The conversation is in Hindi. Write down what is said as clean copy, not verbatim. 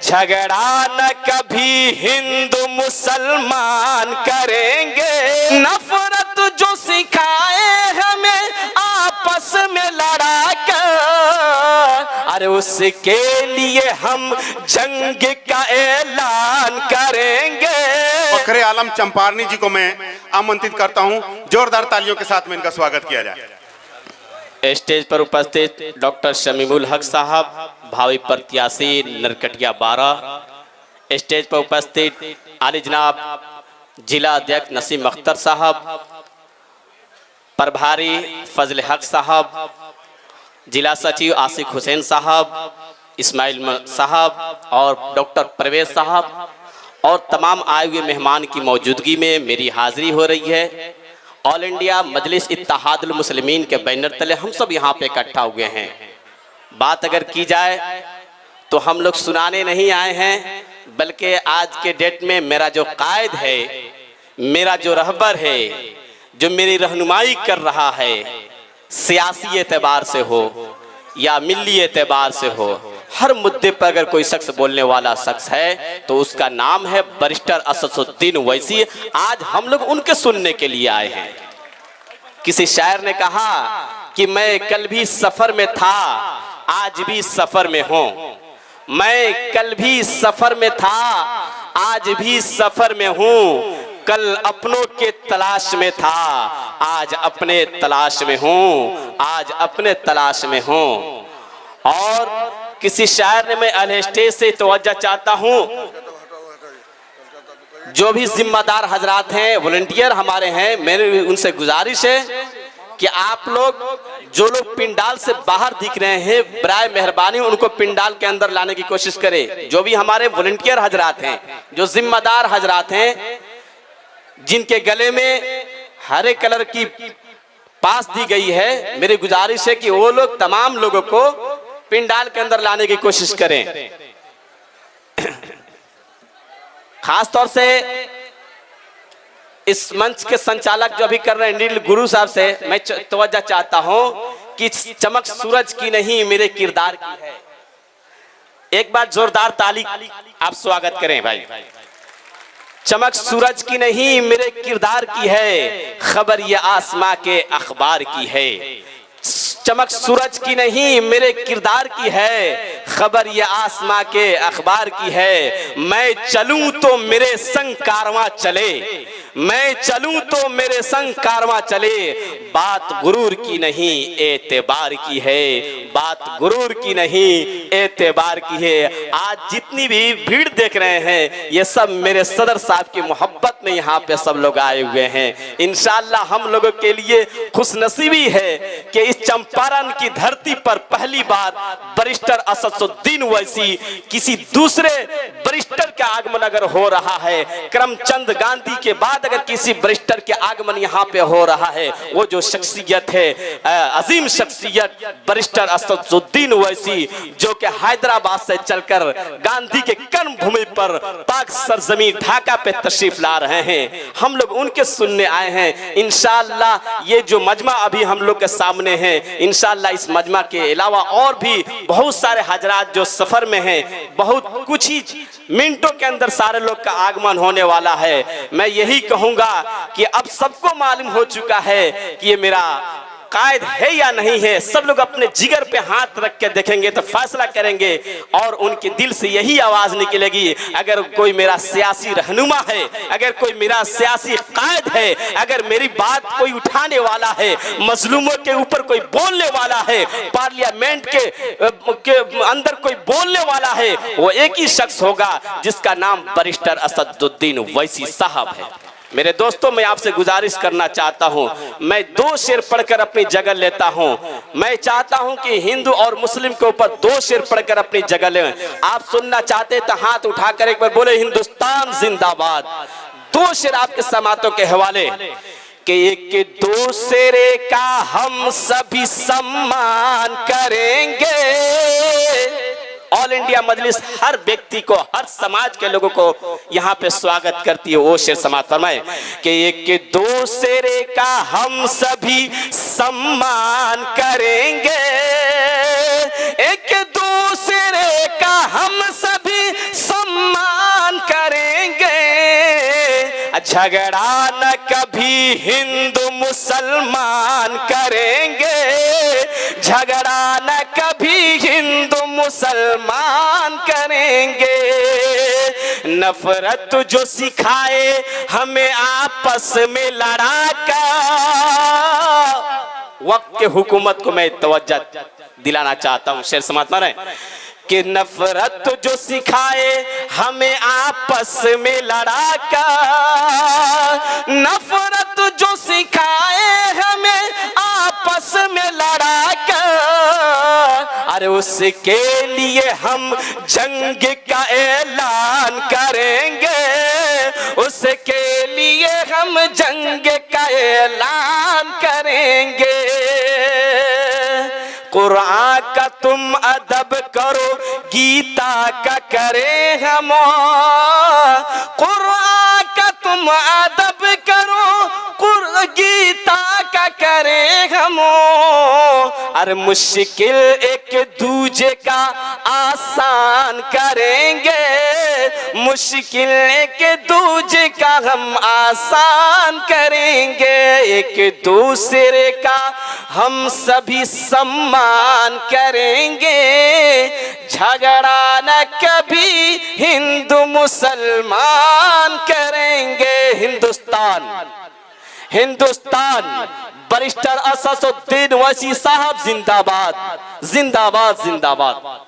झगड़ा न कभी हिंदू मुसलमान करेंगे, नफरत जो सिखाए हमें आपस में लड़ा कर, अरे उसके लिए हम जंग का ऐलान करेंगे। फखरे आलम चंपारनी जी को मैं आमंत्रित करता हूं, जोरदार तालियों के साथ में इनका स्वागत किया जाए। स्टेज पर उपस्थित डॉक्टर शमीमुल हक साहब, भावी प्रत्याशी नरकटिया 12। स्टेज पर उपस्थित आली जनाब जिला अध्यक्ष नसीम अख्तर साहब, प्रभारी फजल हक साहब, जिला सचिव आसिफ हुसैन साहब, इस्माइल साहब और डॉक्टर परवेज साहब और तमाम आए हुए मेहमान की मौजूदगी में मेरी हाजिरी हो रही है। ऑल इंडिया मजलिस इत्तेहादुल मुस्लिमीन के बैनर तले हम सब यहाँ पे इकट्ठा हुए हैं। बात अगर की जाए तो हम लोग सुनाने नहीं आए हैं, बल्कि आज के डेट में मेरा जो कायद है, मेरा जो रहबर है, जो मेरी रहनुमाई कर रहा है, सियासी एतबार से हो या मिली एतबार से हो, हर मुद्दे पर अगर कोई शख्स बोलने वाला शख्स है तो उसका नाम है बैरिस्टर असदुद्दीन ओवैसी। आज हम लोग उनके सुनने के लिए आए हैं। किसी शायर ने कहा कि मैं कल भी सफर में था, आज भी सफर में हूं। मैं कल भी सफर में था, आज भी सफर में हूं। कल अपनों के तलाश में था, आज अपने तलाश में हूं। आज अपने तलाश में हूं। और किसी शायर ने, मैं अहले स्टेज से तवज्जो चाहता हूं, जो भी जिम्मेदार हजरात हैं, वॉलंटियर हमारे हैं, मेरी उनसे गुजारिश है कि आप लोग, जो लोग पिंडाल से बाहर दिख रहे हैं, बराए मेहरबानी उनको पिंडाल के अंदर लाने की कोशिश करें। जो भी हमारे वॉलंटियर हजरात हैं, जो जिम्मेदार हजरात हैं, जिनके गले में हरे कलर की पास दी गई है, मेरी गुजारिश है कि वो लोग तमाम लोगों को पिंडाल के अंदर लाने की कोशिश करें। खास तौर से इस मंच के संचालक जो अभी कर रहे हैं नील गुरु साहब से मैं तवज्जो चाहता हूं कि चमक सूरज की नहीं मेरे किरदार की है। एक बार जोरदार ताली आप स्वागत करें भाई। चमक सूरज की नहीं मेरे किरदार की है, खबर ये आसमां के अखबार की है। चमक सूरज की नहीं मेरे किरदार की है, खबर ये आसमां के अखबार की है। मैं चलूं तो मेरे संग कारवां चले, मैं चलूं तो मेरे संग कारवां चले। बात गुरूर की नहीं एतबार की है, बात गुरूर की नहीं एतबार की है। आज जितनी भी भीड़ देख रहे हैं, ये सब मेरे सदर साहब की मोहब्बत में यहाँ पे सब लोग आए हुए हैं। इंशाअल्लाह हम लोगों के लिए खुशनसीबी है कि इस चंपारण की धरती पर पहली बार बैरिस्टर असदुद्दीन ओवैसी, किसी दूसरे बैरिस्टर का आगमन अगर हो रहा है, करमचंद गांधी के बाद अगर किसी बैरिस्टर के आगमन यहाँ पे हो रहा है, वो जो शख्सियत है, अजीम शख्सियत बैरिस्टर असदुद्दीन ओवैसी, जो कि हैदराबाद से चलकर गांधी के कर्म भूमि पर पाक सरजमी ढाका पे तशरीफ ला रहे हैं। हम लोग उनके सुनने आए हैं। इंशाअल्लाह ये जो मजमा अभी हम लोग के सामने है, इंशाअल्लाह इस मजमा के अलावा और भी बहुत सारे हजरात जो सफर में हैं, बहुत कुछ ही मिनटों के अंदर सारे लोग का आगमन होने वाला है। मैं यही कहूंगा कि अब सबको मालूम हो चुका है कि ये मेरा कायद है या नहीं है। सब लोग अपने जिगर पे हाथ रख के देखेंगे तो फैसला करेंगे और उनके दिल से यही आवाज निकलेगी, अगर कोई मेरा सियासी रहनुमा है, अगर कोई मेरा सियासी कायद है, अगर मेरी बात कोई उठाने वाला है, मजलूमों के ऊपर कोई बोलने वाला है, पार्लियामेंट के अंदर कोई बोलने वाला है, वो एक ही शख्स होगा जिसका नाम बैरिस्टर असदुद्दीन ओवैसी साहब है। मेरे दोस्तों, मैं आपसे गुजारिश करना चाहता हूं, मैं 2 शेर पढ़कर अपनी जगह लेता हूं। मैं चाहता हूं कि हिंदू और मुस्लिम के ऊपर 2 शेर पढ़कर अपनी जगह लें। आप सुनना चाहते तो हाथ उठाकर एक बार बोले हिंदुस्तान जिंदाबाद। 2 शेर आपके समातों के हवाले कि एक दूसरे का हम सभी सम्मान करेंगे। ऑल इंडिया मजलिस हर व्यक्ति को, हर समाज के लोगों को यहाँ पे स्वागत करती है। वो शेर समाज फरमाए कि एक दूसरे का हम सभी सम्मान करेंगे, एक दूसरे का हम सभी झगड़ा न कभी हिंदू मुसलमान करेंगे, झगड़ा न कभी हिंदू मुसलमान करेंगे। नफरत जो सिखाए हमें आपस में लड़ा कर, वक्त के हुकूमत को मैं तवज्जो दिलाना चाहता हूं, शेर समाप्त मारे कि नफरत जो सिखाए हमें आपस में लड़ा कर, नफरत जो सिखाए हमें आपस में लड़ा कर, अरे उसके लिए हम जंग का ऐलान करेंगे, उसके लिए हम जंग का ऐलान करेंगे। कुरान का तुम अदब करो, गीता का करें हम, कुरान का तुम अदब करो, गीता का करें हम। अरे मुश्किल एक दूजे का आसान करेंगे, मुश्किल एक दूजे का हम आसान करेंगे, एक दूसरे का हम सभी सम्मान करेंगे। झगड़ा न कभी हिंदू मुसलमान करेंगे। हिंदुस्तान बैरिस्टर असदुद्दीन ओवैसी साहब जिंदाबाद, जिंदाबाद, जिंदाबाद।